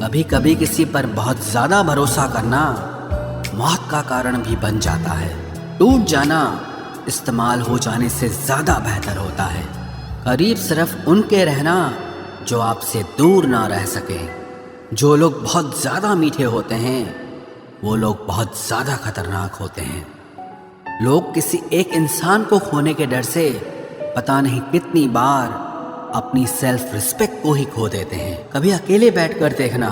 कभी कभी किसी पर बहुत ज्यादा भरोसा करना मौत का कारण भी बन जाता है। टूट जाना इस्तेमाल हो जाने से ज्यादा बेहतर होता है। करीब सिर्फ उनके रहना जो आपसे दूर ना रह सके। जो लोग बहुत ज्यादा मीठे होते हैं वो लोग बहुत ज्यादा खतरनाक होते हैं। लोग किसी एक इंसान को खोने के डर से पता नहीं कितनी बार अपनी सेल्फ रिस्पेक्ट को ही खो देते हैं। कभी अकेले बैठकर देखना,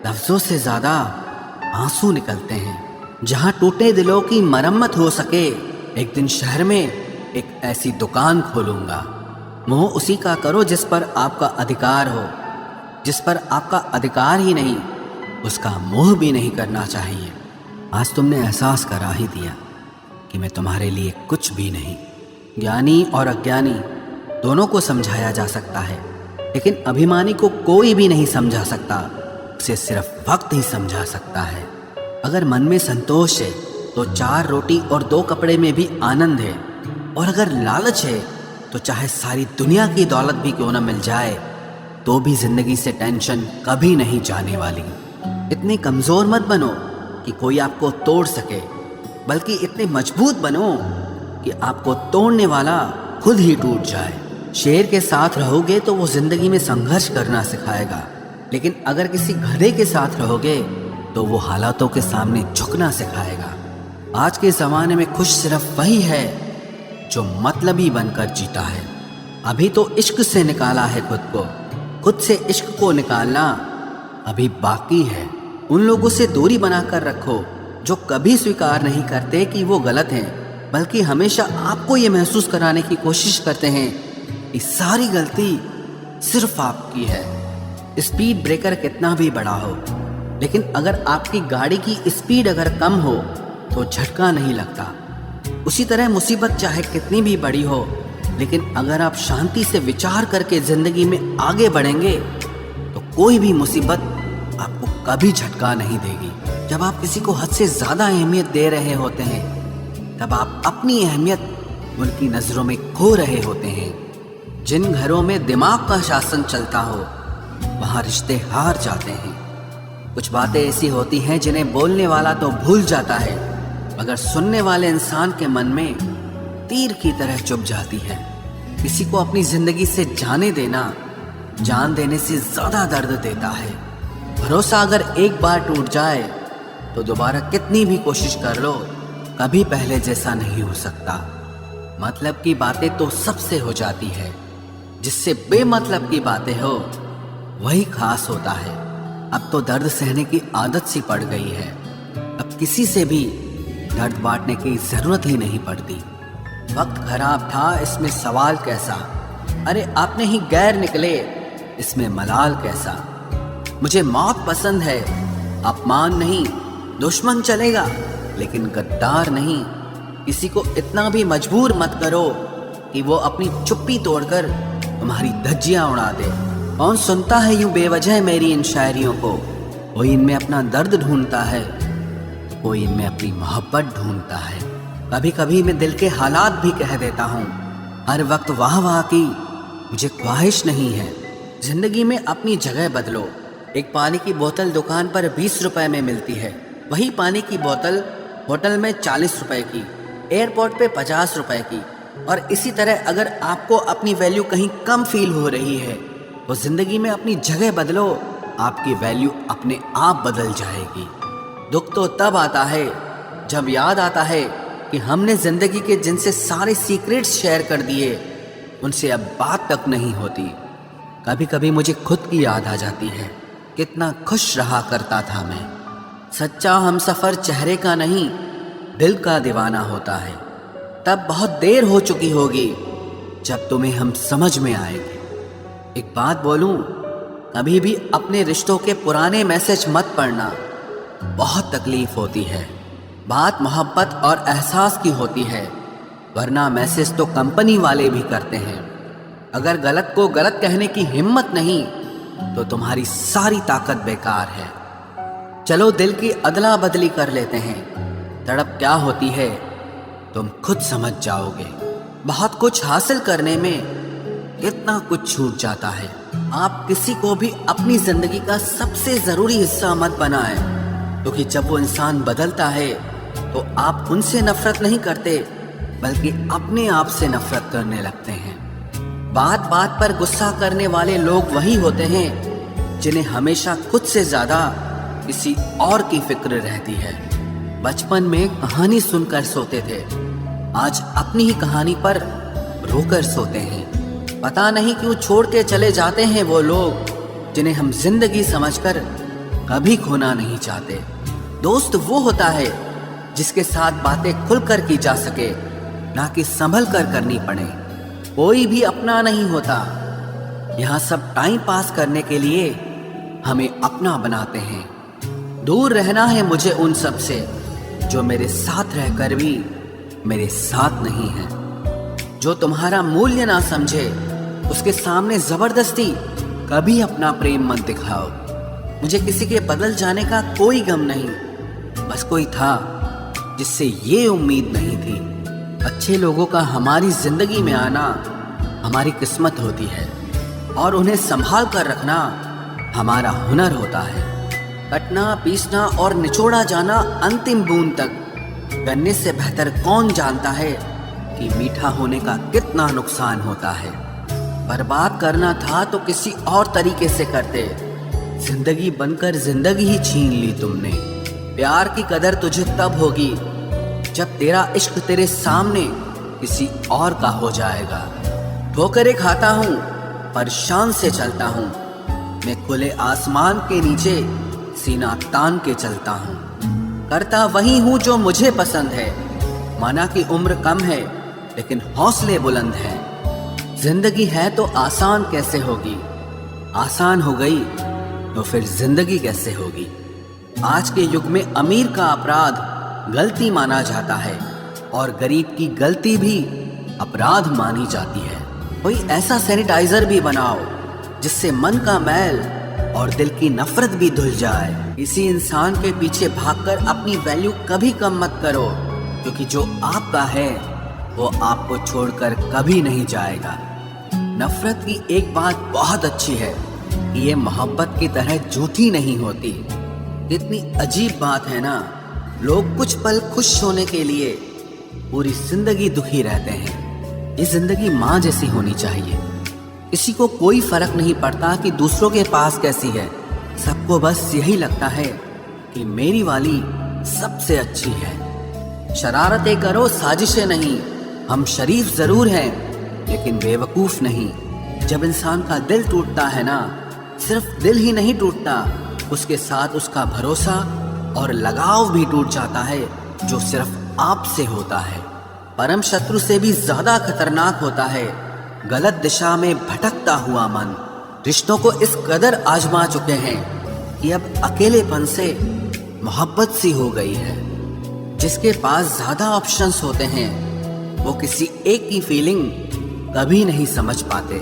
लफ्जों से ज्यादा आंसू निकलते हैं। जहां टूटे दिलों की मरम्मत हो सके, एक दिन शहर में एक ऐसी दुकान खोलूंगा। मोह उसी का करो जिस पर आपका अधिकार हो। जिस पर आपका अधिकार ही नहीं, उसका मोह भी नहीं करना चाहिए। आज तुमने एहसास करा ही दिया कि मैं तुम्हारे लिए कुछ भी नहीं। ज्ञानी और अज्ञानी दोनों को समझाया जा सकता है, लेकिन अभिमानी को कोई भी नहीं समझा सकता। उसे सिर्फ वक्त ही समझा सकता है। अगर मन में संतोष है तो 4 रोटी और 2 कपड़े में भी आनंद है। और अगर लालच है तो चाहे सारी दुनिया की दौलत भी क्यों न मिल जाए, तो भी जिंदगी से टेंशन कभी नहीं जाने वाली। इतने कमजोर मत बनो कि कोई आपको तोड़ सके, बल्कि इतने मजबूत बनो कि आपको तोड़ने वाला खुद ही टूट जाए। शेर के साथ रहोगे तो वो जिंदगी में संघर्ष करना सिखाएगा, लेकिन अगर किसी गधे के साथ रहोगे तो वो हालातों के सामने झुकना सिखाएगा। आज के ज़माने में खुश सिर्फ वही है जो मतलबी बनकर जीता है। अभी तो इश्क से निकाला है खुद को, खुद से इश्क को निकालना अभी बाकी है। उन लोगों से दूरी बनाकर रखो जो कभी स्वीकार नहीं करते कि वो गलत हैं, बल्कि हमेशा आपको ये महसूस कराने की कोशिश करते हैं कि सारी गलती सिर्फ आपकी है। स्पीड ब्रेकर कितना भी बड़ा हो, लेकिन अगर आपकी गाड़ी की स्पीड अगर कम हो तो झटका नहीं लगता। उसी तरह मुसीबत चाहे कितनी भी बड़ी हो, लेकिन अगर आप शांति से विचार करके जिंदगी में आगे बढ़ेंगे तो कोई भी मुसीबत आपको कभी झटका नहीं देगी। जब आप किसी को हद से ज्यादा अहमियत दे रहे होते हैं, तब आप अपनी अहमियत उनकी नजरों में खो रहे होते हैं। जिन घरों में दिमाग का शासन चलता हो, वहां रिश्ते हार जाते हैं। कुछ बातें ऐसी होती हैं जिन्हें बोलने वाला तो भूल जाता है, मगर सुनने वाले इंसान के मन में तीर की तरह चुभ जाती है। किसी को अपनी जिंदगी से जाने देना जान देने से ज्यादा दर्द देता है। भरोसा अगर एक बार टूट जाए तो दोबारा कितनी भी कोशिश कर लो, कभी पहले जैसा नहीं हो सकता। मतलब की बातें तो सबसे हो जाती है, जिससे बेमतलब की बातें हो वही खास होता है। अब तो दर्द सहने की आदत सी पड़ गई है। अब किसी से भी दर्द बांटने की जरूरत ही नहीं पड़ती। वक्त खराब था, इसमें सवाल कैसा। अरे आपने ही गैर निकले, इसमें मलाल कैसा। मुझे मौत पसंद है, अपमान नहीं, दुश्मन चलेगा लेकिन गद्दार नहीं। किसी को इतना भी मजबूर मत करो कि वो अपनी चुप्पी तोड़कर तुम्हारी धज्जियां उड़ा दे। कौन सुनता है यूं बेवजह मेरी इन शायरियों को। कोई इनमें अपना दर्द ढूंढता है, कोई इनमें अपनी मोहब्बत ढूंढता है। कभी कभी मैं दिल के हालात भी कह देता हूँ। हर वक्त वाह वाह की मुझे ख्वाहिश नहीं है। जिंदगी में अपनी जगह बदलो। एक पानी की बोतल दुकान पर 20 रुपए में मिलती है, वही पानी की बोतल होटल में 40 रुपए की, एयरपोर्ट पे 50 रुपए की। और इसी तरह अगर आपको अपनी वैल्यू कहीं कम फील हो रही है तो जिंदगी में अपनी जगह बदलो, आपकी वैल्यू अपने आप बदल जाएगी। दुख तो तब आता है जब याद आता है कि हमने जिंदगी के जिनसे सारे सीक्रेट्स शेयर कर दिए, उनसे अब बात तक नहीं होती। कभी कभी मुझे खुद की याद आ जाती है, कितना खुश रहा करता था मैं। सच्चा हमसफर चेहरे का नहीं, दिल का दीवाना होता है। तब बहुत देर हो चुकी होगी जब तुम्हें हम समझ में आएंगे। एक बात बोलूं, कभी भी अपने रिश्तों के पुराने मैसेज मत पढ़ना, बहुत तकलीफ होती है। बात मोहब्बत और एहसास की होती है, वरना मैसेज तो कंपनी वाले भी करते हैं। अगर गलत को गलत कहने की हिम्मत नहीं तो तुम्हारी सारी ताकत बेकार है। चलो दिल की अदला बदली कर लेते हैं, तड़प क्या होती है तुम खुद समझ जाओगे। बहुत कुछ हासिल करने में कितना कुछ छूट जाता है। आप किसी को भी अपनी जिंदगी का सबसे जरूरी हिस्सा मत बनाएं, क्योंकि जब वो इंसान बदलता है तो आप उनसे नफरत नहीं करते बल्कि अपने आप से नफरत करने लगते हैं। बात बात पर गुस्सा करने वाले लोग वही होते हैं जिन्हें हमेशा खुद से ज्यादा किसी और की फिक्र रहती है। बचपन में कहानी सुनकर सोते थे, आज अपनी ही कहानी पर रोकर सोते हैं। पता नहीं क्यों छोड़ के चले जाते हैं वो लोग जिन्हें हम जिंदगी समझकर कभी खोना नहीं चाहते। दोस्त वो होता है जिसके साथ बातें खुलकर की जा सके, ना कि संभल कर करनी पड़े। कोई भी अपना नहीं होता, यहाँ सब टाइम पास करने के लिए हमें अपना बनाते हैं। दूर रहना है मुझे उन सब से जो मेरे साथ रहकर भी मेरे साथ नहीं है। जो तुम्हारा मूल्य ना समझे उसके सामने जबरदस्ती कभी अपना प्रेम मत दिखाओ। मुझे किसी के बदल जाने का कोई गम नहीं, बस कोई था जिससे ये उम्मीद नहीं थी। अच्छे लोगों का हमारी जिंदगी में आना हमारी किस्मत होती है और उन्हें संभाल कर रखना हमारा हुनर होता है। कटना, पीसना और निचोड़ा जाना अंतिम बूंद तक करने से बेहतर कौन जानता है कि मीठा होने का कितना नुकसान होता है। बर्बाद करना था तो किसी और तरीके से करते, जिंदगी बनकर जिंदगी ही छीन ली तुमने। प्यार की कदर तुझे तब होगी जब तेरा इश्क तेरे सामने किसी और का हो जाएगा। ठोकरें खाता हूँ पर शान से चलता हूँ, मैं खुले आसमान के नीचे सीना तान के चलता हूँ। करता वही हूँ जो मुझे पसंद है, माना कि उम्र कम है लेकिन हौसले बुलंद हैं। जिंदगी है तो आसान कैसे होगी, आसान हो गई तो फिर जिंदगी कैसे होगी। आज के युग में अमीर का अपराध गलती माना जाता है और गरीब की गलती भी अपराध मानी जाती है। कोई ऐसा सैनिटाइजर भी बनाओ जिससे मन का मैल और दिल की नफरत भी धुल जाए। किसी इंसान के पीछे भागकर अपनी वैल्यू कभी कम मत करो, क्योंकि जो आपका है वो आपको छोड़कर कभी नहीं जाएगा। नफरत की एक बात बहुत अच्छी है कि ये मोहब्बत की तरह झूठी नहीं होती। कितनी अजीब बात है ना, लोग कुछ पल खुश होने के लिए पूरी जिंदगी दुखी रहते हैं। ये जिंदगी माँ जैसी होनी चाहिए। किसी को कोई फर्क नहीं पड़ता कि दूसरों के पास कैसी है, सबको बस यही लगता है कि मेरी वाली सबसे अच्छी है। शरारतें करो, साजिशें नहीं। हम शरीफ जरूर हैं लेकिन बेवकूफ नहीं। जब इंसान का दिल टूटता है ना, सिर्फ दिल ही नहीं टूटता, उसके साथ उसका भरोसा और लगाव भी टूट जाता है जो सिर्फ आपसे होता है। परम शत्रु से भी ज्यादा खतरनाक होता है गलत दिशा में भटकता हुआ मन। रिश्तों को इस कदर आजमा चुके हैं कि अब अकेलेपन से मोहब्बत सी हो गई है। जिसके पास ज्यादा ऑप्शंस होते हैं वो किसी एक की फीलिंग कभी नहीं समझ पाते।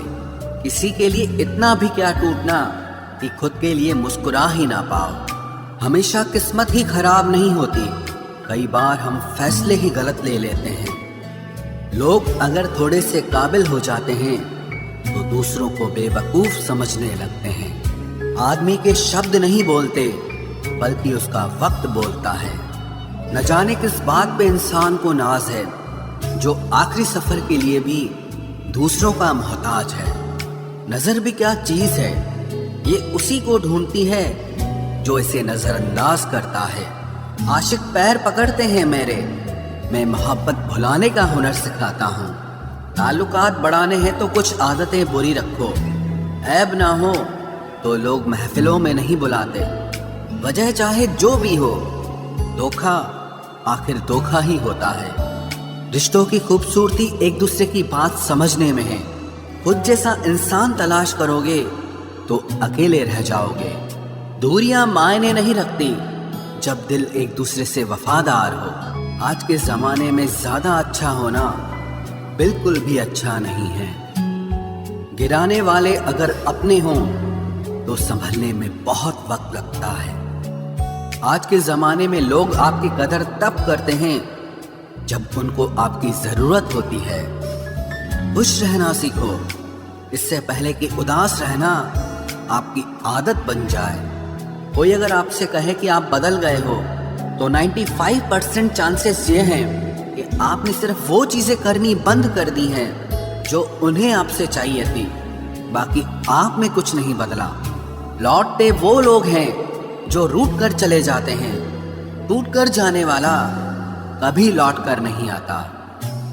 किसी के लिए इतना भी क्या टूटना कि खुद के लिए मुस्कुरा ही ना पाओ। हमेशा किस्मत ही खराब नहीं होती, कई बार हम फैसले ही गलत ले लेते हैं। लोग अगर थोड़े से काबिल हो जाते हैं तो दूसरों को बेवकूफ समझने लगते हैं। आदमी के शब्द नहीं बोलते बल्कि उसका वक्त बोलता है। न जाने किस बात पे इंसान को नाज है जो आखिरी सफर के लिए भी दूसरों का मोहताज है। नजर भी क्या चीज है, ये उसी को ढूंढती है जो इसे नजरअंदाज करता है। आशिक पैर पकड़ते हैं मेरे, मैं मोहब्बत भुलाने का हुनर सिखाता हूँ। ताल्लुकात बढ़ाने हैं तो कुछ आदतें बुरी रखो, ऐब ना हो तो लोग महफिलों में नहीं बुलाते। वजह चाहे जो भी हो, धोखा आखिर धोखा ही होता है। रिश्तों की खूबसूरती एक दूसरे की बात समझने में है। खुद जैसा इंसान तलाश करोगे तो अकेले रह जाओगे। दूरियां मायने नहीं रखती जब दिल एक दूसरे से वफादार हो। आज के जमाने में ज्यादा अच्छा होना बिल्कुल भी अच्छा नहीं है। गिराने वाले अगर अपने हों तो संभलने में बहुत वक्त लगता है। आज के जमाने में लोग आपकी कदर तब करते हैं जब उनको आपकी जरूरत होती है। खुश रहना सीखो, इससे पहले कि उदास रहना आपकी आदत बन जाए। कोई अगर आपसे कहे कि आप बदल गए हो तो 95% चांसेस ये हैं कि आपने सिर्फ वो चीज़ें करनी बंद कर दी हैं जो उन्हें आपसे चाहिए थी। बाकी आप में कुछ नहीं बदला। लौटते वो लोग हैं जो रूठ कर चले जाते हैं। टूट कर जाने वाला कभी लौट कर नहीं आता।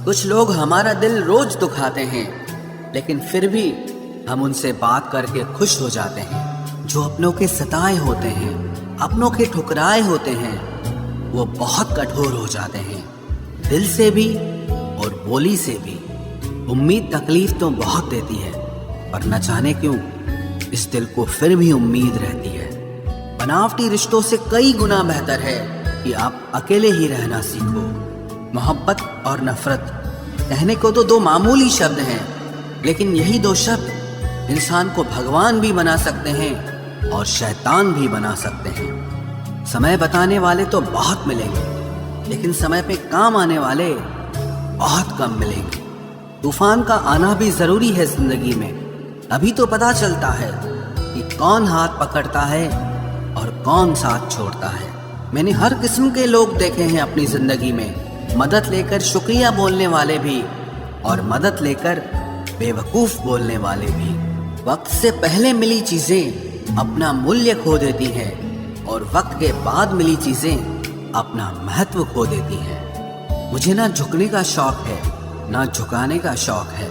कुछ लोग हमारा दिल रोज दुखाते हैं, लेकिन फिर भी हम उनसे बात करके खुश हो जाते हैं। जो अपनों के सताए होते हैं, अपनों के ठुकराए होते हैं, वो बहुत कठोर हो जाते हैं, दिल से भी और बोली से भी। उम्मीद तकलीफ तो बहुत देती है, पर न जाने क्यों इस दिल को फिर भी उम्मीद रहती है। बनावटी रिश्तों से कई गुना बेहतर है कि आप अकेले ही रहना सीखो। मोहब्बत और नफरत कहने को तो दो मामूली शब्द हैं, लेकिन यही दो शब्द इंसान को भगवान भी बना सकते हैं और शैतान भी बना सकते हैं। समय बताने वाले तो बहुत मिलेंगे, लेकिन समय पे काम आने वाले बहुत कम मिलेंगे। तूफान का आना भी जरूरी है जिंदगी में, अभी तो पता चलता है कि कौन हाथ पकड़ता है और कौन साथ छोड़ता है। मैंने हर किस्म के लोग देखे हैं अपनी जिंदगी में, मदद लेकर शुक्रिया बोलने वाले भी और मदद लेकर बेवकूफ बोलने वाले भी। वक्त से पहले मिली चीजें अपना मूल्य खो देती हैं और वक्त के बाद मिली चीजें अपना महत्व खो देती हैं। मुझे ना झुकने का शौक है, ना झुकाने का शौक है।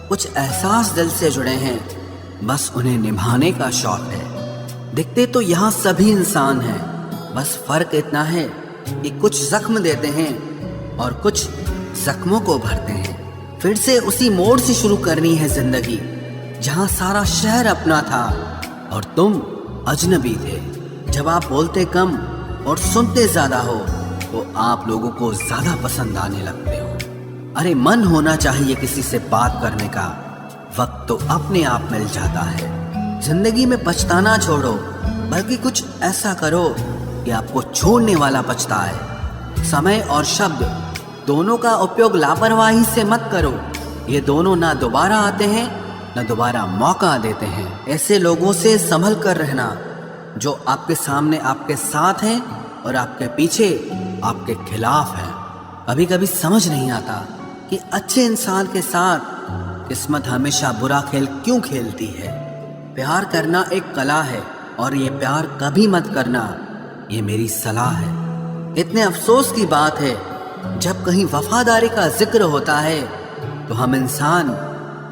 कुछ एहसास दिल से जुड़े हैं, बस उन्हें निभाने का शौक है। दिखते तो यहाँ सभी इंसान हैं, बस फर्क इतना है कि कुछ जख्म देते हैं और कुछ जख्मों को भरते हैं। फिर से उसी मोड़ से शुरू करनी है जिंदगी, जहाँ सारा शहर अपना था और तुम अजनबी थे। जब आप बोलते कम और सुनते ज्यादा हो तो आप लोगों को ज्यादा पसंद आने लगते हो। अरे मन होना चाहिए किसी से बात करने का, वक्त तो अपने आप मिल जाता है। जिंदगी में पछताना छोड़ो, बल्कि कुछ ऐसा करो कि आपको छोड़ने वाला पछताए। समय और शब्द दोनों का उपयोग लापरवाही से मत करो, ये दोनों ना दोबारा आते हैं न दोबारा मौका देते हैं। ऐसे लोगों से संभल कर रहना जो आपके सामने आपके साथ हैं और आपके पीछे आपके खिलाफ हैं। कभी कभी समझ नहीं आता कि अच्छे इंसान के साथ किस्मत हमेशा बुरा खेल क्यों खेलती है। प्यार करना एक कला है और ये प्यार कभी मत करना, ये मेरी सलाह है। इतने अफसोस की बात है जब कहीं वफादारी का जिक्र होता है तो हम इंसान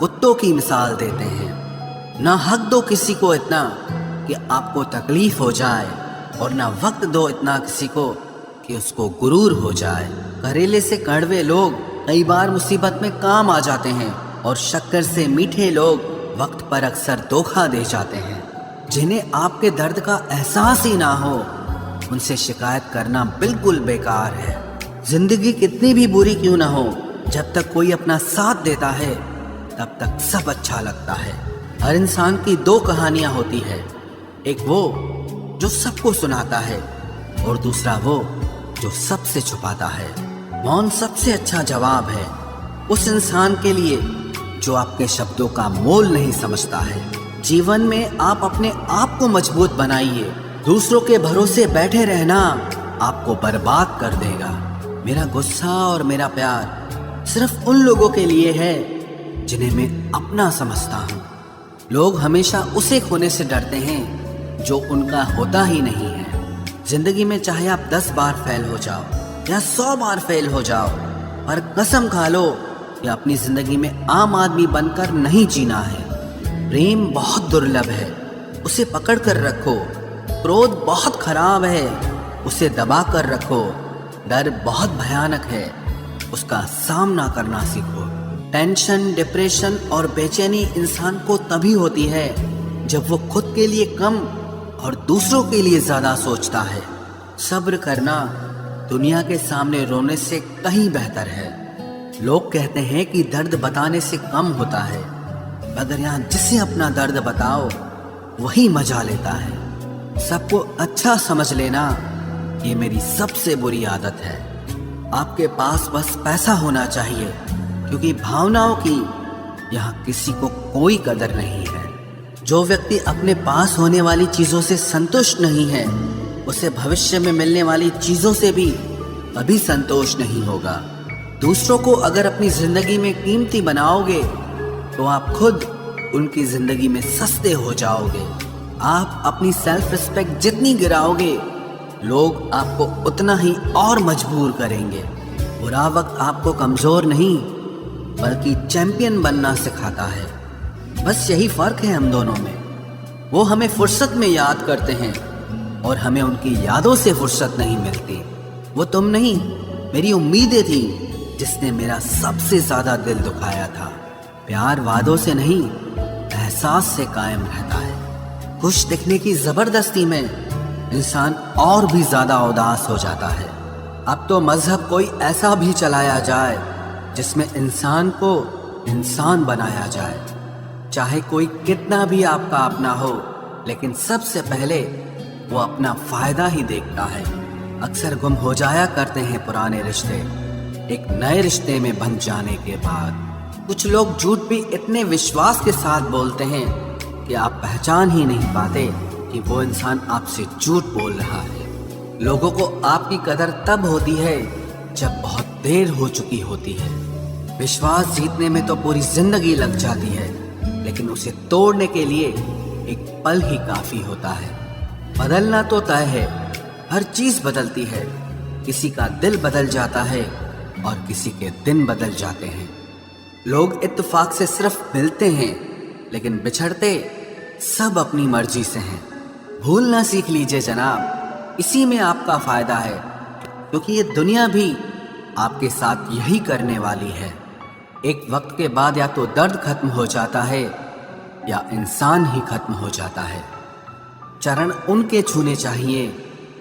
कुत्तों की मिसाल देते हैं। ना हक दो किसी को इतना कि आपको तकलीफ हो जाए, और ना वक्त दो इतना किसी को कि उसको गुरूर हो जाए। करेले से कड़वे लोग कई बार मुसीबत में काम आ जाते हैं और शक्कर से मीठे लोग वक्त पर अक्सर धोखा दे जाते हैं। जिन्हें आपके दर्द का एहसास ही ना हो, उनसे शिकायत करना बिल्कुल बेकार है। जिंदगी कितनी भी बुरी क्यों ना हो, जब तक कोई अपना साथ देता है तब तक सब अच्छा लगता है। हर इंसान की दो कहानियां होती है, एक वो जो सबको सुनाता है और दूसरा वो जो सबसे छुपाता है। मौन सबसे अच्छा जवाब है उस इंसान के लिए जो आपके शब्दों का मोल नहीं समझता है। जीवन में आप अपने आप को मजबूत बनाइए, दूसरों के भरोसे बैठे रहना आपको बर्बाद कर देगा। मेरा गुस्सा और मेरा प्यार सिर्फ उन लोगों के लिए है जिन्हें मैं अपना समझता हूँ। लोग हमेशा उसे खोने से डरते हैं जो उनका होता ही नहीं है। जिंदगी में चाहे आप 10 बार फेल हो जाओ या 100 बार फेल हो जाओ, पर कसम खा लो कि अपनी जिंदगी में आम आदमी बनकर नहीं जीना है। प्रेम बहुत दुर्लभ है, उसे पकड़ कर रखो। क्रोध बहुत खराब है, उसे दबा कर रखो। डर बहुत भयानक है, उसका सामना करना सीखो। टेंशन, डिप्रेशन और बेचैनी इंसान को तभी होती है जब वो खुद के लिए कम और दूसरों के लिए ज्यादा सोचता है। सब्र करना दुनिया के सामने रोने से कहीं बेहतर है। लोग कहते हैं कि दर्द बताने से कम होता है, मगर यहाँ जिसे अपना दर्द बताओ वही मजा लेता है। सबको अच्छा समझ लेना ये मेरी सबसे बुरी आदत है। आपके पास बस पैसा होना चाहिए, क्योंकि भावनाओं की यहाँ किसी को कोई कदर नहीं है। जो व्यक्ति अपने पास होने वाली चीजों से संतुष्ट नहीं है, उसे भविष्य में मिलने वाली चीजों से भी कभी संतोष नहीं होगा। दूसरों को अगर अपनी जिंदगी में कीमती बनाओगे तो आप खुद उनकी जिंदगी में सस्ते हो जाओगे। आप अपनी सेल्फ रिस्पेक्ट जितनी गिराओगे, लोग आपको उतना ही और मजबूर करेंगे। बुरा वक्त आपको कमजोर नहीं बल्कि चैंपियन बनना सिखाता है। बस यही फर्क है हम दोनों में। वो हमें फुर्सत में याद करते हैं और हमें उनकी यादों से फुर्सत नहीं मिलती। वो तुम नहीं, मेरी उम्मीदें थी जिसने मेरा सबसे ज्यादा दिल दुखाया था। प्यार वादों से नहीं, एहसास से कायम रहता है। खुश दिखने की जबरदस्ती में इंसान और भी ज्यादा उदास हो जाता है। अब तो मजहब कोई ऐसा भी चलाया जाए जिसमें इंसान को इंसान बनाया जाए। चाहे कोई कितना भी आपका अपना हो, लेकिन सबसे पहले वो अपना फायदा ही देखता है। अक्सर गुम हो जाया करते हैं पुराने रिश्ते एक नए रिश्ते में बन जाने के बाद। कुछ लोग झूठ भी इतने विश्वास के साथ बोलते हैं कि आप पहचान ही नहीं पाते कि वो इंसान आपसे झूठ बोल रहा है। लोगों को आपकी कदर तब होती है जब बहुत देर हो चुकी होती है। विश्वास जीतने में तो पूरी जिंदगी लग जाती है, लेकिन उसे तोड़ने के लिए एक पल ही काफी होता है। बदलना तो तय है, हर चीज बदलती है। किसी का दिल बदल जाता है और किसी के दिन बदल जाते हैं। लोग इत्तेफाक से सिर्फ मिलते हैं, लेकिन बिछड़ते सब अपनी मर्जी से हैं। भूलना सीख लीजिए जनाब, इसी में आपका फायदा है, क्योंकि ये दुनिया भी आपके साथ यही करने वाली है। एक वक्त के बाद या तो दर्द खत्म हो जाता है या इंसान ही खत्म हो जाता है। चरण उनके छूने चाहिए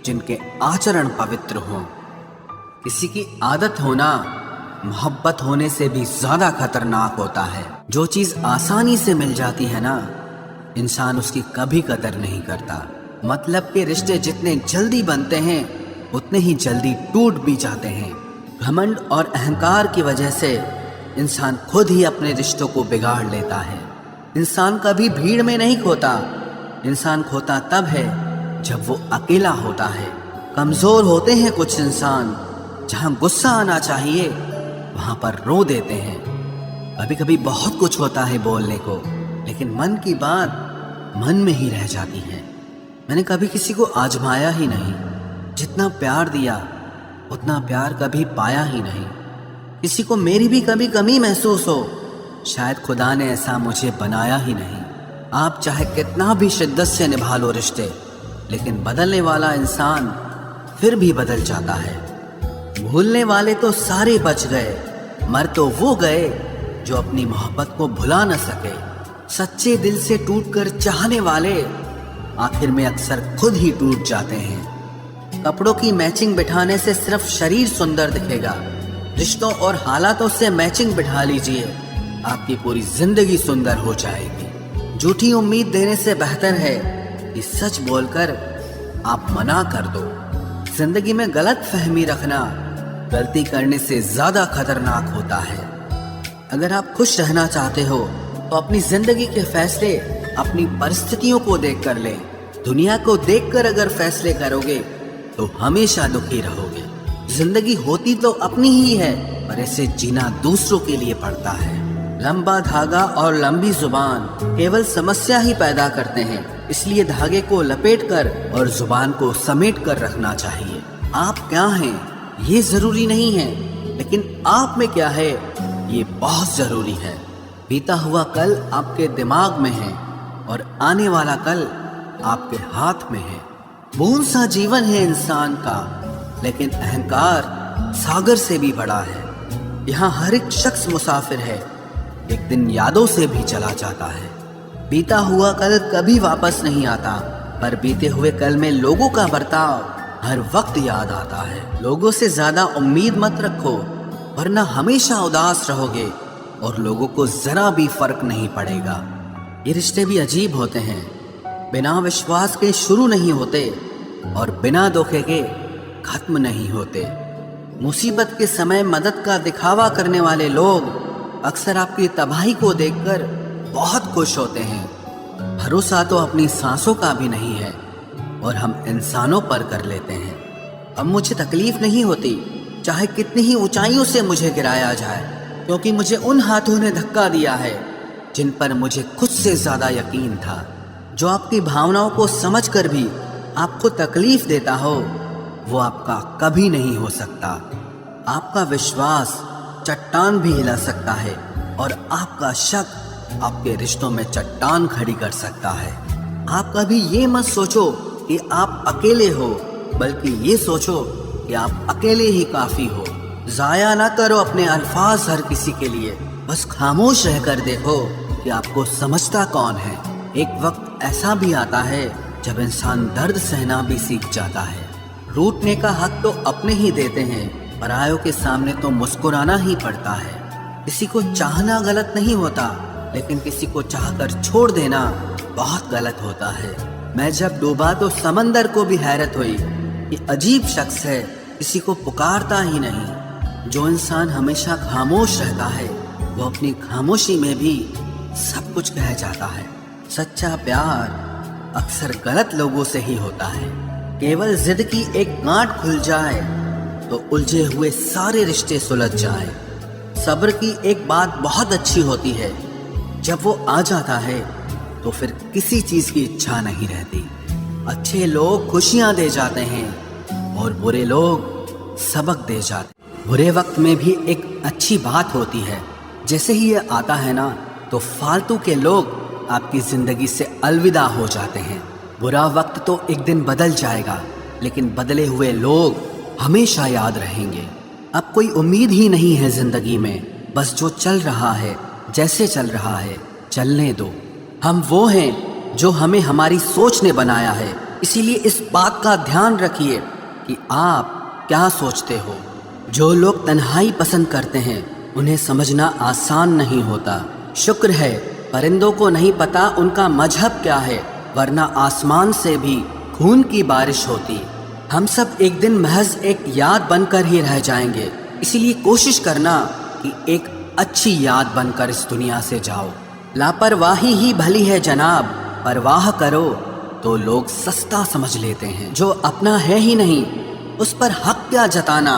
जिनके आचरण पवित्र हों। किसी की आदत होना मोहब्बत होने से भी ज्यादा खतरनाक होता है। जो चीज आसानी से मिल जाती है ना, इंसान उसकी कभी कदर नहीं करता। मतलब के रिश्ते जितने जल्दी बनते हैं उतने ही जल्दी टूट भी जाते हैं। घमंड और अहंकार की वजह से इंसान खुद ही अपने रिश्तों को बिगाड़ लेता है। इंसान कभी भीड़ में नहीं खोता, इंसान खोता तब है जब वो अकेला होता है। कमजोर होते हैं कुछ इंसान, जहां गुस्सा आना चाहिए वहां पर रो देते हैं। कभी कभी बहुत कुछ होता है बोलने को, लेकिन मन की बात मन में ही रह जाती है। मैंने कभी किसी को आजमाया ही नहीं। जितना प्यार दिया उतना प्यार कभी पाया ही नहीं। किसी को मेरी भी कभी कमी महसूस हो, शायद खुदा ने ऐसा मुझे बनाया ही नहीं। आप चाहे कितना भी शिद्दत से निभा लो रिश्ते, लेकिन बदलने वाला इंसान फिर भी बदल जाता है। भूलने वाले तो सारे बच गए, मर तो वो गए जो अपनी मोहब्बत को भुला न सके। सच्चे दिल से टूटकर चाहने वाले आखिर में अक्सर खुद ही टूट जाते हैं। कपड़ों की मैचिंग बिठाने से सिर्फ शरीर सुंदर दिखेगा। रिश्तों और हालातों से मैचिंग बिठा लीजिए, आपकी पूरी जिंदगी सुंदर हो जाएगी। झूठी उम्मीद देने से बेहतर है कि सच बोलकर आप मना कर दो। जिंदगी में गलत फहमी रखना गलती करने से ज्यादा खतरनाक होता है। अगर आप खुश रहना चाहते हो तो अपनी जिंदगी के फैसले अपनी परिस्थितियों को देखकर लें। दुनिया को देखकर अगर फैसले करोगे तो हमेशा दुखी रहोगे। जिंदगी होती तो अपनी ही है, पर इसे जीना दूसरों के लिए पड़ता है। लंबा धागा और लंबी जुबान केवल समस्या ही पैदा करते हैं, इसलिए धागे को लपेटकर और जुबान को समेट कर रखना चाहिए। आप क्या हैं ये जरूरी नहीं है, लेकिन आप में क्या है ये बहुत जरूरी है। बीता हुआ कल आपके दिमाग में है और आने वाला कल आपके हाथ में है। बूंद सा जीवन है इंसान का, लेकिन अहंकार सागर से भी बड़ा है। यहाँ हर एक शख्स मुसाफिर है, एक दिन यादों से भी चला जाता है। बीता हुआ कल कभी वापस नहीं आता, पर बीते हुए कल में लोगों का बर्ताव हर वक्त याद आता है। लोगों से ज्यादा उम्मीद मत रखो, वरना हमेशा उदास रहोगे और लोगों को जरा भी फर्क नहीं पड़ेगा। ये रिश्ते भी अजीब होते हैं, बिना विश्वास के शुरू नहीं होते और बिना धोखे के खत्म नहीं होते। मुसीबत के समय मदद का दिखावा करने वाले लोग अक्सर आपकी तबाही को देखकर बहुत खुश होते हैं। भरोसा तो अपनी सांसों का भी नहीं है और हम इंसानों पर कर लेते हैं। अब मुझे तकलीफ नहीं होती चाहे कितनी ही ऊंचाइयों से मुझे गिराया जाए, क्योंकि मुझे उन हाथों ने धक्का दिया है जिन पर मुझे खुद से ज्यादा यकीन था। जो आपकी भावनाओं को समझकर भी आपको तकलीफ देता हो वो आपका कभी नहीं हो सकता। आपका विश्वास चट्टान भी हिला सकता है और आपका शक आपके रिश्तों में चट्टान खड़ी कर सकता है। आप कभी ये मत सोचो कि आप अकेले हो, बल्कि ये सोचो कि आप अकेले ही काफी हो। जाया ना करो अपने अल्फाज हर किसी के लिए, बस खामोश रहकर देखो कि आपको समझता कौन है। एक वक्त ऐसा भी आता है जब इंसान दर्द सहना भी सीख जाता है। रूठने का हक तो अपने ही देते हैं, परायों के सामने तो मुस्कुराना ही पड़ता है। किसी को चाहना गलत नहीं होता, लेकिन किसी को चाहकर छोड़ देना बहुत गलत होता है। मैं जब डूबा तो समंदर को भी हैरत हुई कि अजीब शख्स है, किसी को पुकारता ही नहीं। जो इंसान हमेशा खामोश रहता है वो अपनी खामोशी में भी सब कुछ कह जाता है। सच्चा प्यार अक्सर गलत लोगों से ही होता है। केवल जिद की एक गांठ खुल जाए तो उलझे हुए सारे रिश्ते सुलझ जाए। सब्र की एक बात बहुत अच्छी होती है, जब वो आ जाता है तो फिर किसी चीज की इच्छा नहीं रहती। अच्छे लोग खुशियां दे जाते हैं और बुरे लोग सबक दे जाते। बुरे वक्त में भी एक अच्छी बात होती है, जैसे ही ये आता है ना तो फालतू के लोग आपकी जिंदगी से अलविदा हो जाते हैं। बुरा वक्त तो एक दिन बदल जाएगा, लेकिन बदले हुए लोग हमेशा याद रहेंगे। अब कोई उम्मीद ही नहीं है जिंदगी में, बस जो चल रहा है जैसे चल रहा है चलने दो। हम वो हैं जो हमें हमारी सोच ने बनाया है, इसीलिए इस बात का ध्यान रखिए कि आप क्या सोचते हो। जो लोग तन्हाई पसंद करते हैं उन्हें समझना आसान नहीं होता। शुक्र है परिंदों को नहीं पता उनका मजहब क्या है, वरना आसमान से भी खून की बारिश होती। हम सब एक दिन महज एक याद बनकर ही रह जाएंगे, इसीलिए कोशिश करना कि एक अच्छी याद बनकर इस दुनिया से जाओ। लापरवाही ही भली है जनाब, परवाह करो तो लोग सस्ता समझ लेते हैं। जो अपना है ही नहीं उस पर हक क्या जताना,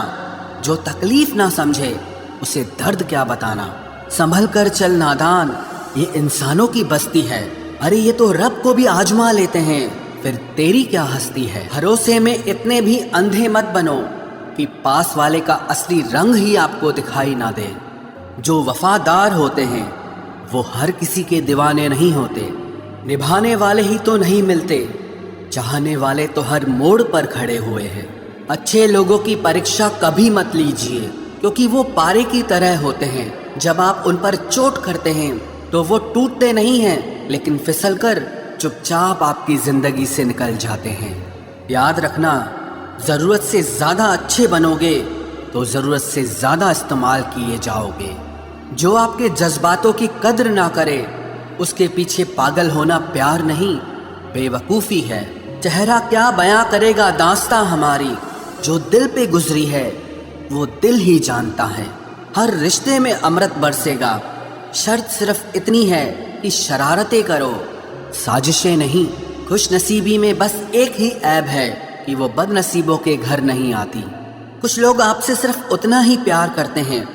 जो तकलीफ ना समझे उसे दर्द क्या बताना। संभल कर चल नादान, ये इंसानों की बस्ती है। अरे ये तो रब को भी आजमा लेते हैं, फिर तेरी क्या हस्ती है। भरोसे में इतने भी अंधे मत बनो कि पास वाले का असली रंग ही आपको दिखाई ना दे। जो वफादार होते हैं वो हर किसी के दीवाने नहीं होते। निभाने वाले ही तो नहीं मिलते, चाहने वाले तो हर मोड़ पर खड़े हुए हैं। अच्छे लोगों की परीक्षा कभी मत लीजिए, क्योंकि वो पारे की तरह होते हैं। जब आप उन पर चोट करते हैं तो वो टूटते नहीं हैं, लेकिन फिसलकर चुपचाप आपकी जिंदगी से निकल जाते हैं। याद रखना, जरूरत से ज्यादा अच्छे बनोगे तो जरूरत से ज्यादा इस्तेमाल किए जाओगे। जो आपके जज्बातों की कद्र ना करे उसके पीछे पागल होना प्यार नहीं, बेवकूफ़ी है। चेहरा क्या बयां करेगा दास्तां हमारी, जो दिल पे गुजरी है वो दिल ही जानता है। हर रिश्ते में अमृत बरसेगा, शर्त सिर्फ इतनी है कि शरारतें करो, साजिशें नहीं। खुश नसीबी में बस एक ही ऐब है कि वो बदनसीबों के घर नहीं आती। कुछ लोग आपसे सिर्फ उतना ही प्यार करते हैं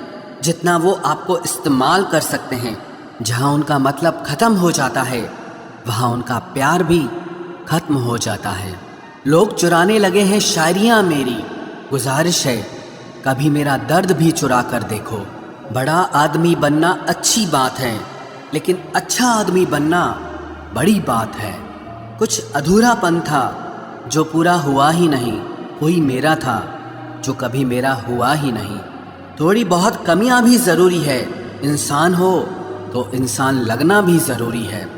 जितना वो आपको इस्तेमाल कर सकते हैं। जहाँ उनका मतलब ख़त्म हो जाता है वहाँ उनका प्यार भी ख़त्म हो जाता है। लोग चुराने लगे हैं शायरियाँ मेरी, गुजारिश है कभी मेरा दर्द भी चुरा कर देखो। बड़ा आदमी बनना अच्छी बात है, लेकिन अच्छा आदमी बनना बड़ी बात है। कुछ अधूरापन था जो पूरा हुआ ही नहीं, कोई मेरा था जो कभी मेरा हुआ ही नहीं। थोड़ी बहुत कमियां भी ज़रूरी है, इंसान हो तो इंसान लगना भी ज़रूरी है।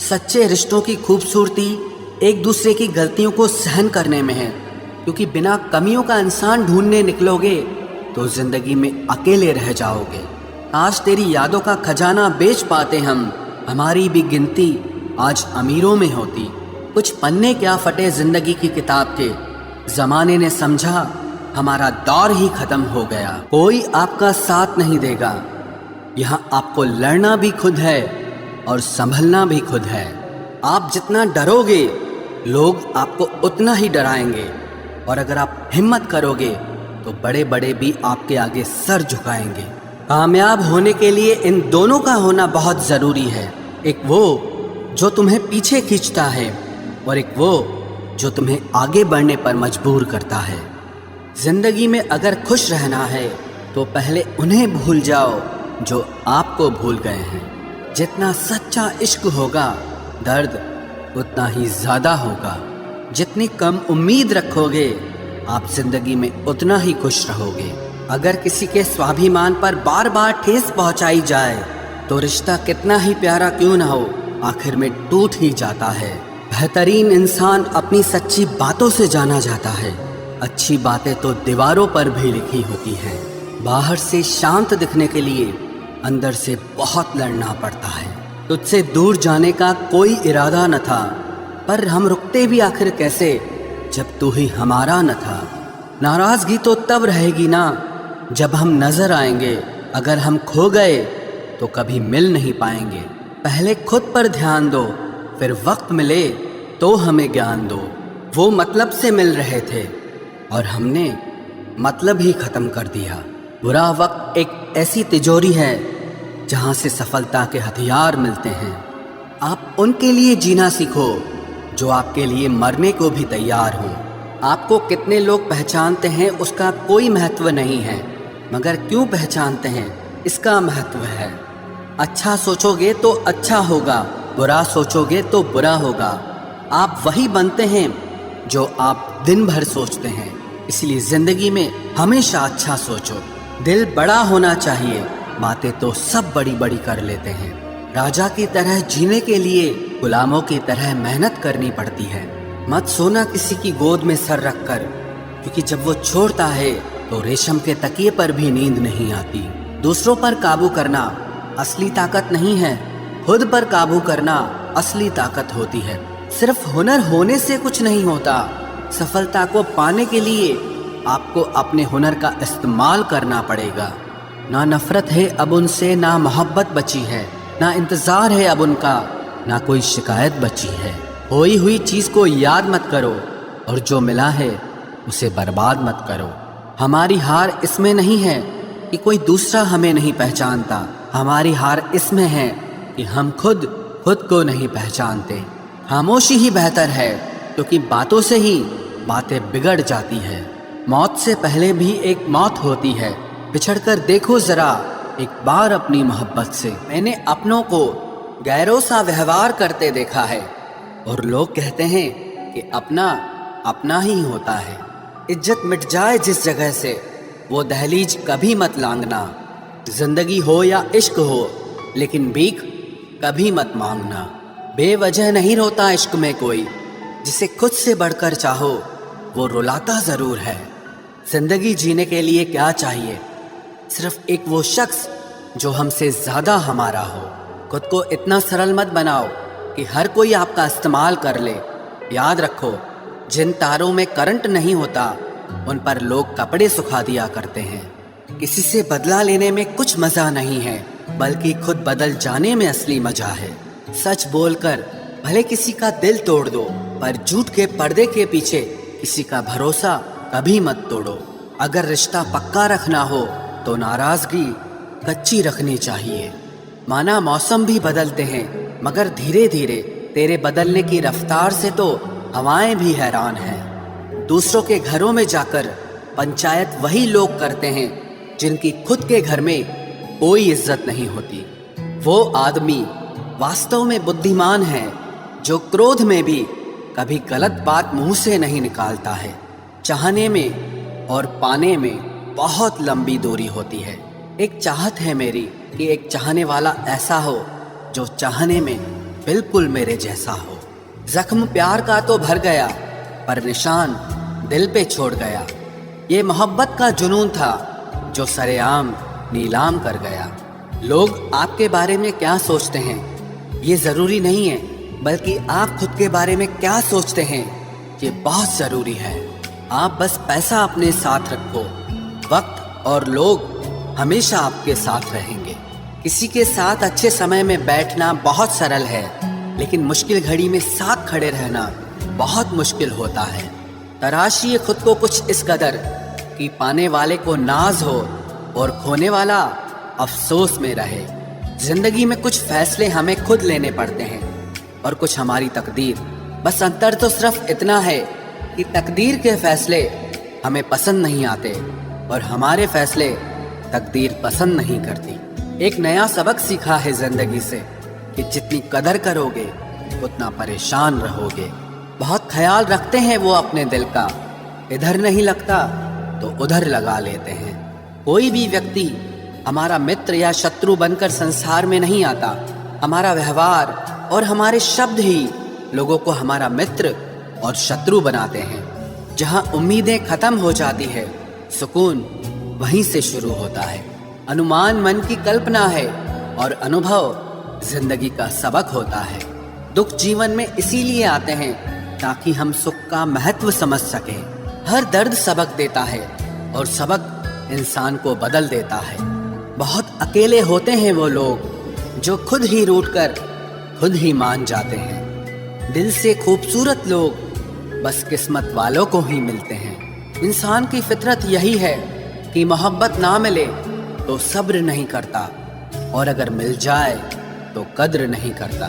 सच्चे रिश्तों की खूबसूरती एक दूसरे की गलतियों को सहन करने में है, क्योंकि बिना कमियों का इंसान ढूंढने निकलोगे तो ज़िंदगी में अकेले रह जाओगे। आज तेरी यादों का खजाना बेच पाते हम, हमारी भी गिनती आज अमीरों में होती। कुछ पन्ने क्या फटे ज़िंदगी की किताब के, ज़माने ने समझा हमारा दौर ही ख़त्म हो गया। कोई आपका साथ नहीं देगा, यहाँ आपको लड़ना भी खुद है और संभलना भी खुद है। आप जितना डरोगे लोग आपको उतना ही डराएंगे, और अगर आप हिम्मत करोगे तो बड़े बड़े भी आपके आगे सर झुकाएंगे। कामयाब होने के लिए इन दोनों का होना बहुत ज़रूरी है। एक वो जो तुम्हें पीछे खींचता है और एक वो जो तुम्हें आगे बढ़ने पर मजबूर करता है। जिंदगी में अगर खुश रहना है तो पहले उन्हें भूल जाओ जो आपको भूल गए हैं। जितना सच्चा इश्क होगा दर्द उतना ही ज़्यादा होगा। जितनी कम उम्मीद रखोगे आप जिंदगी में उतना ही खुश रहोगे। अगर किसी के स्वाभिमान पर बार बार ठेस पहुंचाई जाए तो रिश्ता कितना ही प्यारा क्यों ना हो आखिर में टूट ही जाता है। बेहतरीन इंसान अपनी सच्ची बातों से जाना जाता है। अच्छी बातें तो दीवारों पर भी लिखी होती हैं। बाहर से शांत दिखने के लिए अंदर से बहुत लड़ना पड़ता है। तुझसे दूर जाने का कोई इरादा न था, पर हम रुकते भी आखिर कैसे जब तू ही हमारा न था। नाराजगी तो तब रहेगी ना जब हम नजर आएंगे। अगर हम खो गए तो कभी मिल नहीं पाएंगे। पहले खुद पर ध्यान दो, फिर वक्त मिले तो हमें ज्ञान दो। वो मतलब से मिल रहे थे और हमने मतलब ही खत्म कर दिया। बुरा वक्त एक ऐसी तिजोरी है जहां से सफलता के हथियार मिलते हैं। आप उनके लिए जीना सीखो जो आपके लिए मरने को भी तैयार हों। आपको कितने लोग पहचानते हैं उसका कोई महत्व नहीं है, मगर क्यों पहचानते हैं इसका महत्व है। अच्छा सोचोगे तो अच्छा होगा, बुरा सोचोगे तो बुरा होगा। आप वही बनते हैं जो आप दिन भर सोचते हैं। इसलिए जिंदगी में हमेशा अच्छा सोचो। दिल बड़ा होना चाहिए, बातें तो सब बड़ी बड़ी कर लेते हैं। राजा की तरह जीने के लिए गुलामों की तरह मेहनत करनी पड़ती है। मत सोना किसी की गोद में सर रखकर, क्योंकि जब वो छोड़ता है तो रेशम के तकिए पर भी नींद नहीं आती। दूसरों पर काबू करना असली ताकत नहीं है, खुद पर काबू करना असली ताकत होती है। सिर्फ हुनर होने से कुछ नहीं होता। सफलता को पाने के लिए आपको अपने हुनर का इस्तेमाल करना पड़ेगा। ना नफरत है अब उनसे, ना मोहब्बत बची है, ना इंतजार है अब उनका, ना कोई शिकायत बची है। खोई हुई चीज को याद मत करो और जो मिला है उसे बर्बाद मत करो। हमारी हार इसमें नहीं है कि कोई दूसरा हमें नहीं पहचानता, हमारी हार इसमें है कि हम खुद को नहीं पहचानते। खामोशी ही बेहतर है, क्योंकि बातों से ही बातें बिगड़ जाती है। मौत से पहले भी एक मौत होती है। बिछड़ कर देखो जरा एक बार अपनी मोहब्बत से। मैंने अपनों को गैरों सा व्यवहार करते देखा है, और लोग कहते हैं कि अपना अपना ही होता है। इज्जत मिट जाए जिस जगह से वो दहलीज कभी मत लांघना। जिंदगी हो या इश्क हो, लेकिन भीख कभी मत मांगना। बेवजह नहीं रोता इश्क में कोई, जिसे खुद से बढ़कर चाहो वो रुलाता जरूर है। जिंदगी जीने के लिए क्या चाहिए? सिर्फ एक वो शख्स जो हमसे ज्यादा हमारा हो। खुद को इतना सरल मत बनाओ कि हर कोई आपका इस्तेमाल कर ले। याद रखो, जिन तारों में करंट नहीं होता उन पर लोग कपड़े सुखा दिया करते हैं। किसी से बदला लेने में कुछ मजा नहीं है, बल्कि खुद बदल जाने में असली मजा है। सच बोलकर भले किसी का दिल तोड़ दो, पर झूठ के पर्दे के पीछे किसी का भरोसा कभी मत तोड़ो। अगर रिश्ता पक्का रखना हो तो नाराजगी कच्ची रखनी चाहिए। माना मौसम भी बदलते हैं, मगर धीरे धीरे तेरे बदलने की रफ्तार से तो हवाएं भी हैरान हैं। दूसरों के घरों में जाकर पंचायत वही लोग करते हैं जिनकी खुद के घर में कोई इज्जत नहीं होती। वो आदमी वास्तव में बुद्धिमान है जो क्रोध में भी कभी गलत बात मुंह से नहीं निकालता है। चाहने में और पाने में बहुत लंबी दूरी होती है। एक चाहत है मेरी कि एक चाहने वाला ऐसा हो जो चाहने में बिल्कुल मेरे जैसा हो। जख्म प्यार का तो भर गया, पर निशान दिल पे छोड़ गया। ये मोहब्बत का जुनून था जो सरेआम नीलाम कर गया। लोग आपके बारे में क्या सोचते हैं ये जरूरी नहीं है, बल्कि आप खुद के बारे में क्या सोचते हैं ये बहुत जरूरी है। आप बस पैसा अपने साथ रखो, वक्त और लोग हमेशा आपके साथ रहेंगे। किसी के साथ अच्छे समय में बैठना बहुत सरल है, लेकिन मुश्किल घड़ी में साथ खड़े रहना बहुत मुश्किल होता है। तराशिए खुद को कुछ इस कदर कि पाने वाले को नाज हो और खोने वाला अफसोस में रहे। जिंदगी में कुछ फैसले हमें खुद लेने पड़ते हैं और कुछ हमारी तकदीर। बस अंतर तो सिर्फ इतना है कि तकदीर के फैसले हमें पसंद नहीं आते और हमारे फैसले तकदीर पसंद नहीं करती। एक नया सबक सीखा है जिंदगी से कि जितनी कदर करोगे उतना परेशान रहोगे। बहुत ख्याल रखते हैं वो अपने दिल का, इधर नहीं लगता तो उधर लगा लेते हैं। कोई भी व्यक्ति हमारा मित्र या शत्रु बनकर संसार में नहीं आता। हमारा व्यवहार और हमारे शब्द ही लोगों को हमारा मित्र और शत्रु बनाते हैं। जहां उम्मीदें खत्म हो जाती है, सुकून वहीं से शुरू होता है। अनुमान मन की कल्पना है और अनुभव जिंदगी का सबक होता है। दुख जीवन में इसीलिए आते हैं ताकि हम सुख का महत्व समझ सकें। हर दर्द सबक देता है और सबक इंसान को बदल देता है। बहुत अकेले होते हैं वो लोग जो खुद ही रूठ कर खुद ही मान जाते हैं। दिल से खूबसूरत लोग बस किस्मत वालों को ही मिलते हैं। इंसान की फितरत यही है कि मोहब्बत ना मिले तो सब्र नहीं करता और अगर मिल जाए तो कद्र नहीं करता।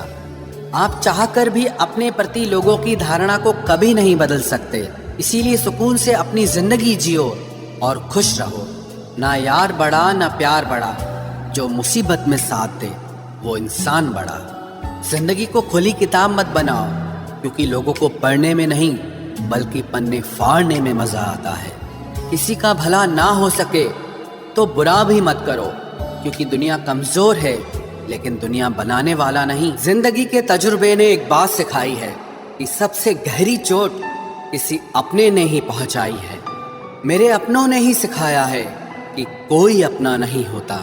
आप चाहकर भी अपने प्रति लोगों की धारणा को कभी नहीं बदल सकते। इसीलिए सुकून से अपनी जिंदगी जियो और खुश रहो। ना यार बड़ा ना प्यार बड़ा, जो मुसीबत में साथ दे वो इंसान बड़ा। जिंदगी को खुली किताब मत बनाओ, क्योंकि लोगों को पढ़ने में नहीं बल्कि पन्ने फाड़ने में मजा आता है। किसी का भला ना हो सके तो बुरा भी मत करो, क्योंकि दुनिया कमजोर है लेकिन दुनिया बनाने वाला नहीं। जिंदगी के तजुर्बे ने एक बात सिखाई है कि सबसे गहरी चोट किसी अपने ने ही पहुंचाई है। मेरे अपनों ने ही सिखाया है कि कोई अपना नहीं होता।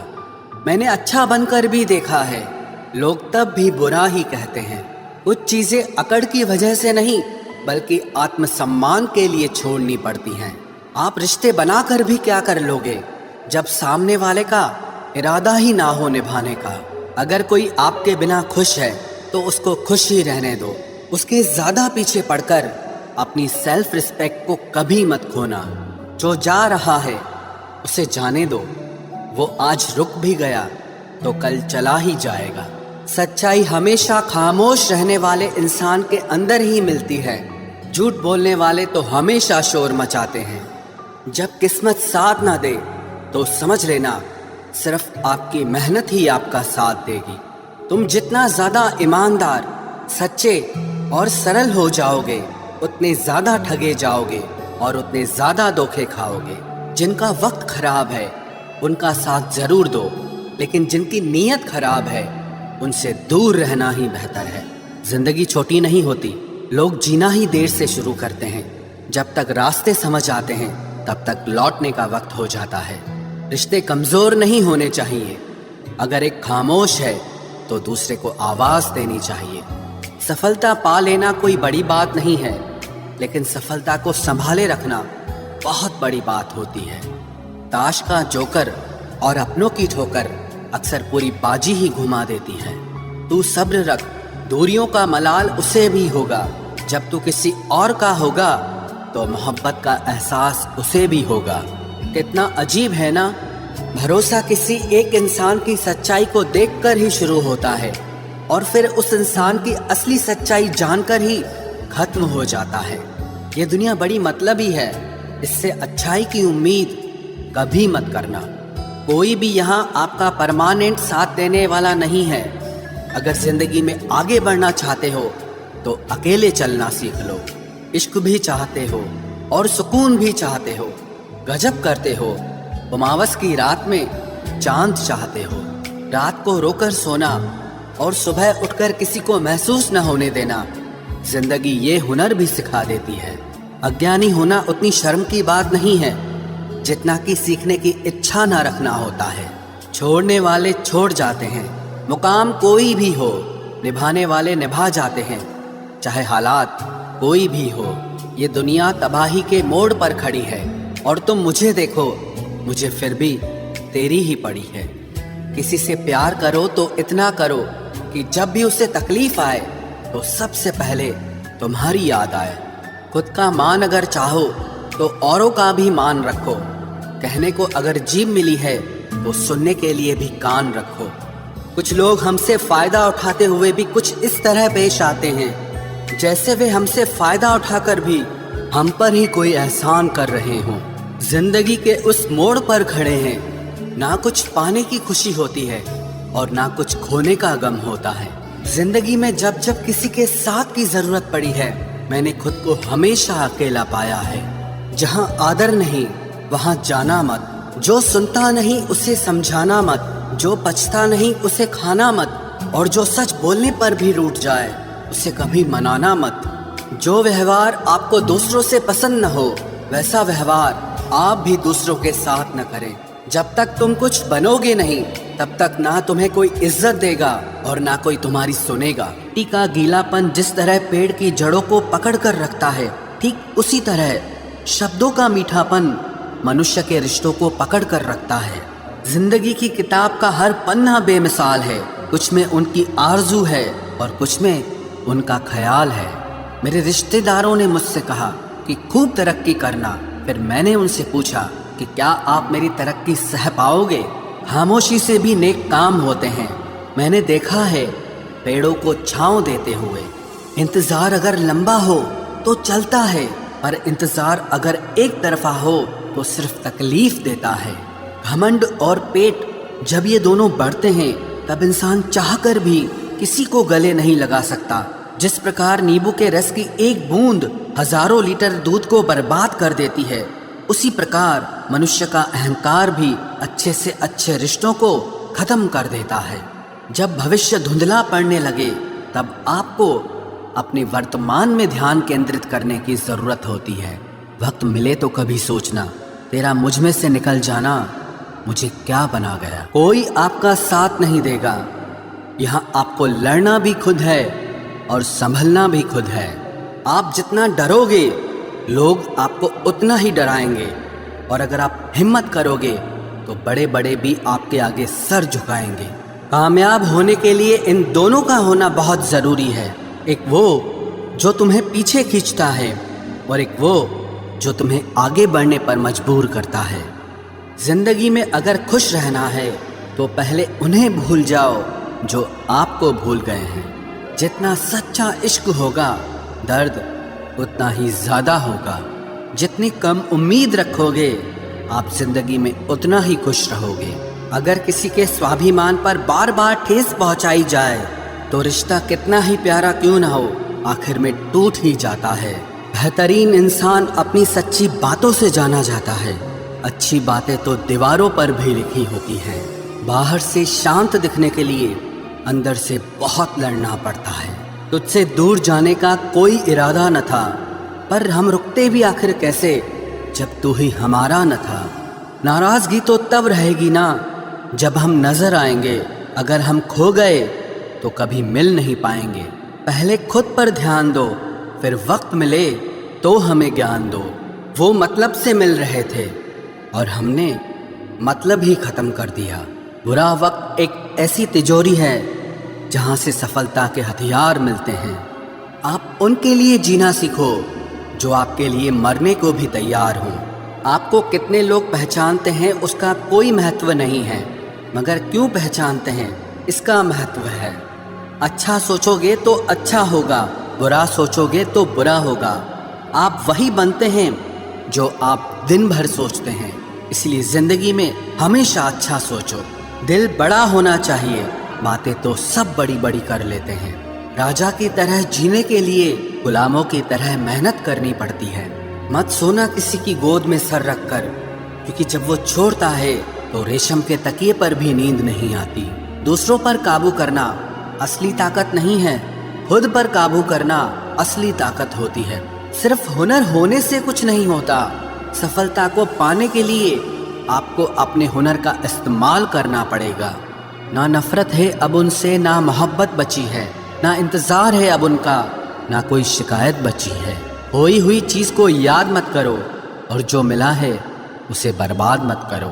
मैंने अच्छा बनकर भी देखा है, लोग तब भी बुरा ही कहते हैं। कुछ चीजें अकड़ की वजह से नहीं बल्कि आत्मसम्मान के लिए छोड़नी पड़ती हैं। आप रिश्ते बनाकर भी क्या कर लोगे जब सामने वाले का इरादा ही ना हो निभाने का। अगर कोई आपके बिना खुश है तो उसको खुश ही रहने दो। उसके ज्यादा पीछे पड़कर अपनी सेल्फ रिस्पेक्ट को कभी मत खोना। जो जा रहा है उसे जाने दो, वो आज रुक भी गया तो कल चला ही जाएगा। सच्चाई हमेशा खामोश रहने वाले इंसान के अंदर ही मिलती है। झूठ बोलने वाले तो हमेशा शोर मचाते हैं। जब किस्मत साथ ना दे तो समझ लेना सिर्फ आपकी मेहनत ही आपका साथ देगी। तुम जितना ज्यादा ईमानदार, सच्चे और सरल हो जाओगे उतने ज्यादा ठगे जाओगे और उतने ज्यादा धोखे खाओगे। जिनका वक्त खराब है उनका साथ जरूर दो, लेकिन जिनकी नीयत खराब है उनसे दूर रहना ही बेहतर है। जिंदगी छोटी नहीं होती, लोग जीना ही देर से शुरू करते हैं। जब तक रास्ते समझ आते हैं तब तक लौटने का वक्त हो जाता है। रिश्ते कमजोर नहीं होने चाहिए। अगर एक खामोश है तो दूसरे को आवाज देनी चाहिए। सफलता पा लेना कोई बड़ी बात नहीं है, लेकिन सफलता को संभाले रखना बहुत बड़ी बात होती है। ताश का जोकर और अपनों की ठोकर अक्सर पूरी बाजी ही घुमा देती है। तू सब्र रख, दूरियों का मलाल उसे भी होगा। जब तू किसी और का होगा तो मोहब्बत का एहसास उसे भी होगा। कितना अजीब है ना, भरोसा किसी एक इंसान की सच्चाई को देखकर ही शुरू होता है और फिर उस इंसान की असली सच्चाई जानकर ही खत्म हो जाता है। ये दुनिया बड़ी मतलबी है, इससे अच्छाई की उम्मीद कभी मत करना। कोई भी यहाँ आपका परमानेंट साथ देने वाला नहीं है। अगर जिंदगी में आगे बढ़ना चाहते हो तो अकेले चलना सीख लो। इश्क भी चाहते हो और सुकून भी चाहते हो, गजब करते हो। अमावस की रात में चांद चाहते हो। रात को रोकर सोना और सुबह उठकर किसी को महसूस न होने देना जिंदगी ये हुनर भी सिखा देती है। अज्ञानी होना उतनी शर्म की बात नहीं है जितना कि सीखने की इच्छा न रखना होता है। छोड़ने वाले छोड़ जाते हैं, मुकाम कोई भी हो, निभाने वाले निभा जाते हैं। चाहे हालात कोई भी हो, ये दुनिया तबाही के मोड़ पर खड़ी है और तुम मुझे देखो, मुझे फिर भी तेरी ही पड़ी है। किसी से प्यार करो तो इतना करो कि जब भी उसे तकलीफ आए तो सबसे पहले तुम्हारी याद आए। खुद का मान अगर चाहो तो औरों का भी मान रखो। कहने को अगर जीभ मिली है तो सुनने के लिए भी कान रखो। कुछ लोग हमसे फायदा उठाते हुए भी कुछ इस तरह पेश आते हैं जैसे वे हमसे फायदा उठाकर भी हम पर ही कोई एहसान कर रहे हों। जिंदगी के उस मोड़ पर खड़े हैं, ना कुछ पाने की खुशी होती है और ना कुछ खोने का गम होता है। जिंदगी में जब जब किसी के साथ की जरूरत पड़ी है, मैंने खुद को हमेशा अकेला पाया है। जहाँ आदर नहीं वहाँ जाना मत, जो सुनता नहीं उसे समझाना मत, जो पछता नहीं उसे खाना मत, और जो सच बोलने पर भी रूठ जाए उसे कभी मनाना मत। जो व्यवहार आपको दूसरों से पसंद न हो वैसा व्यवहार आप भी दूसरों के साथ न करें। जब तक तुम कुछ बनोगे नहीं तब तक ना तुम्हें कोई इज्जत देगा और ना कोई तुम्हारी सुनेगा। मिट्टी का गीलापन जिस तरह पेड़ की जड़ों को पकड़ कर रखता है, ठीक उसी तरह शब्दों का मीठापन मनुष्य के रिश्तों को पकड़ कर रखता है। जिंदगी की किताब का हर पन्ना बेमिसाल है, कुछ में उनकी आरजू है और कुछ में उनका ख्याल है। मेरे रिश्तेदारों ने मुझसे कहा कि खूब तरक्की करना, फिर मैंने उनसे पूछा कि क्या आप मेरी तरक्की सह पाओगे? खामोशी से भी नेक काम होते हैं। मैंने देखा है पेड़ों को छांव देते हुए। इंतजार अगर लंबा हो तो चलता है, पर इंतजार अगर एक तरफा हो तो सिर्फ तकलीफ देता है। घमंड और पेट जब ये दोनों बढ़ते हैं तब इंसान चाहकर भी किसी को गले नहीं लगा सकता। जिस प्रकार नींबू के रस की एक बूंद हजारों लीटर दूध को बर्बाद कर देती है, उसी प्रकार मनुष्य का अहंकार भी अच्छे से अच्छे रिश्तों को खत्म कर देता है। जब भविष्य धुंधला पड़ने लगे तब आपको अपने वर्तमान में ध्यान केंद्रित करने की जरूरत होती है। वक्त मिले तो कभी सोचना, तेरा मुझ में से निकल जाना मुझे क्या बना गया। कोई आपका साथ नहीं देगा। यहाँ आपको लड़ना भी खुद है और संभलना भी खुद है। आप जितना डरोगे लोग आपको उतना ही डराएंगे, और अगर आप हिम्मत करोगे तो बड़े बड़े भी आपके आगे सर झुकाएंगे। कामयाब होने के लिए इन दोनों का होना बहुत ज़रूरी है। एक वो जो तुम्हें पीछे खींचता है और एक वो जो तुम्हें आगे बढ़ने पर मजबूर करता है। जिंदगी में अगर खुश रहना है तो पहले उन्हें भूल जाओ जो आपको भूल गए हैं। जितना सच्चा इश्क होगा दर्द उतना ही ज़्यादा होगा। जितनी कम उम्मीद रखोगे आप जिंदगी में उतना ही खुश रहोगे। अगर किसी के स्वाभिमान पर बार बार ठेस पहुंचाई जाए तो रिश्ता कितना ही प्यारा क्यों ना हो, आखिर में टूट ही जाता है। बेहतरीन इंसान अपनी सच्ची बातों से जाना जाता है। अच्छी बातें तो दीवारों पर भी लिखी होती हैं। बाहर से शांत दिखने के लिए अंदर से बहुत लड़ना पड़ता है। तुझसे दूर जाने का कोई इरादा न था, पर हम रुकते भी आखिर कैसे जब तू ही हमारा न था। नाराजगी तो तब रहेगी ना जब हम नजर आएंगे। अगर हम खो गए तो कभी मिल नहीं पाएंगे। पहले खुद पर ध्यान दो, फिर वक्त मिले तो हमें ज्ञान दो। वो मतलब से मिल रहे थे और हमने मतलब ही खत्म कर दिया। बुरा वक्त एक ऐसी तिजोरी है जहां से सफलता के हथियार मिलते हैं। आप उनके लिए जीना सीखो जो आपके लिए मरने को भी तैयार हों। आपको कितने लोग पहचानते हैं उसका कोई महत्व नहीं है, मगर क्यों पहचानते हैं इसका महत्व है। अच्छा सोचोगे तो अच्छा होगा, बुरा सोचोगे तो बुरा होगा। आप वही बनते हैं जो आप दिन भर सोचते हैं। इसलिए जिंदगी में हमेशा अच्छा सोचो। दिल बड़ा होना चाहिए, बातें तो सब बड़ी बड़ी कर लेते हैं। राजा की तरह जीने के लिए गुलामों की तरह मेहनत करनी पड़ती है। मत सोना किसी की गोद में सर रखकर, क्योंकि जब वो छोड़ता है तो रेशम के तकिए पर भी नींद नहीं आती। दूसरों पर काबू करना असली ताकत नहीं है, खुद पर काबू करना असली ताकत होती है। सिर्फ हुनर होने से कुछ नहीं होता। सफलता को पाने के लिए आपको अपने हुनर का इस्तेमाल करना पड़ेगा। ना नफरत है अब उनसे, ना मोहब्बत बची है, ना इंतजार है अब उनका, ना कोई शिकायत बची है। खोई हुई चीज को याद मत करो और जो मिला है उसे बर्बाद मत करो।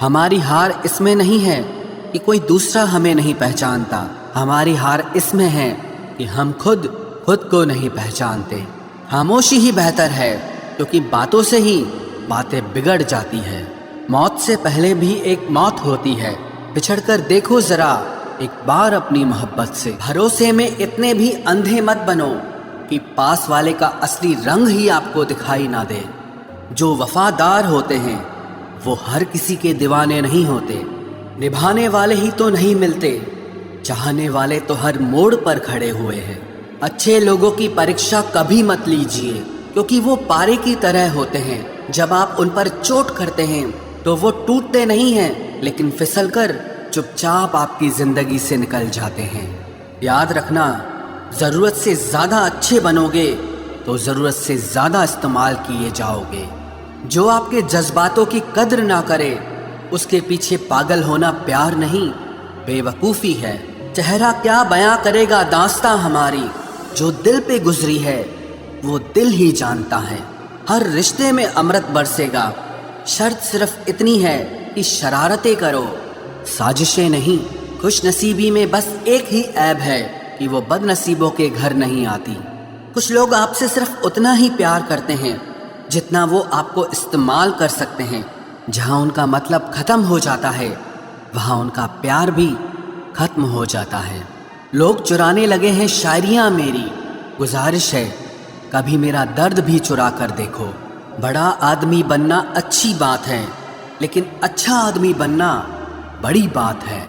हमारी हार इसमें नहीं है कि कोई दूसरा हमें नहीं पहचानता। हमारी हार इसमें है कि हम खुद को नहीं पहचानते। खामोशी ही बेहतर है, क्योंकि बातों से ही बातें बिगड़ जाती है। मौत से पहले भी एक मौत होती है। बिछड़कर देखो जरा एक बार अपनी मोहब्बत से। भरोसे में इतने भी अंधे मत बनो कि पास वाले का असली रंग ही आपको दिखाई ना दे। जो वफादार होते हैं वो हर किसी के दीवाने नहीं होते। निभाने वाले ही तो नहीं मिलते, चाहने वाले तो हर मोड़ पर खड़े हुए हैं। अच्छे लोगों की परीक्षा कभी मत लीजिए, क्योंकि वो पारे की तरह होते हैं। जब आप उन पर चोट करते हैं तो वो टूटते नहीं हैं, लेकिन फिसलकर चुपचाप आपकी जिंदगी से निकल जाते हैं। याद रखना, ज़रूरत से ज़्यादा अच्छे बनोगे तो ज़रूरत से ज़्यादा इस्तेमाल किए जाओगे। जो आपके जज्बातों की कद्र ना करे, उसके पीछे पागल होना प्यार नहीं, बेवकूफ़ी है। चेहरा क्या बयां करेगा दास्तां हमारी, जो दिल पे गुजरी है वो दिल ही जानता है। हर रिश्ते में अमृत बरसेगा, शर्त सिर्फ इतनी है कि शरारतें करो, साजिशें नहीं। खुश नसीबी में बस एक ही ऐब है कि वो बदनसीबों के घर नहीं आती। कुछ लोग आपसे सिर्फ उतना ही प्यार करते हैं जितना वो आपको इस्तेमाल कर सकते हैं। जहाँ उनका मतलब ख़त्म हो जाता है, वहाँ उनका प्यार भी ख़त्म हो जाता है। लोग चुराने लगे हैं शायरियाँ मेरी, गुजारिश है कभी मेरा दर्द भी चुरा कर देखो। बड़ा आदमी बनना अच्छी बात है, लेकिन अच्छा आदमी बनना बड़ी बात है।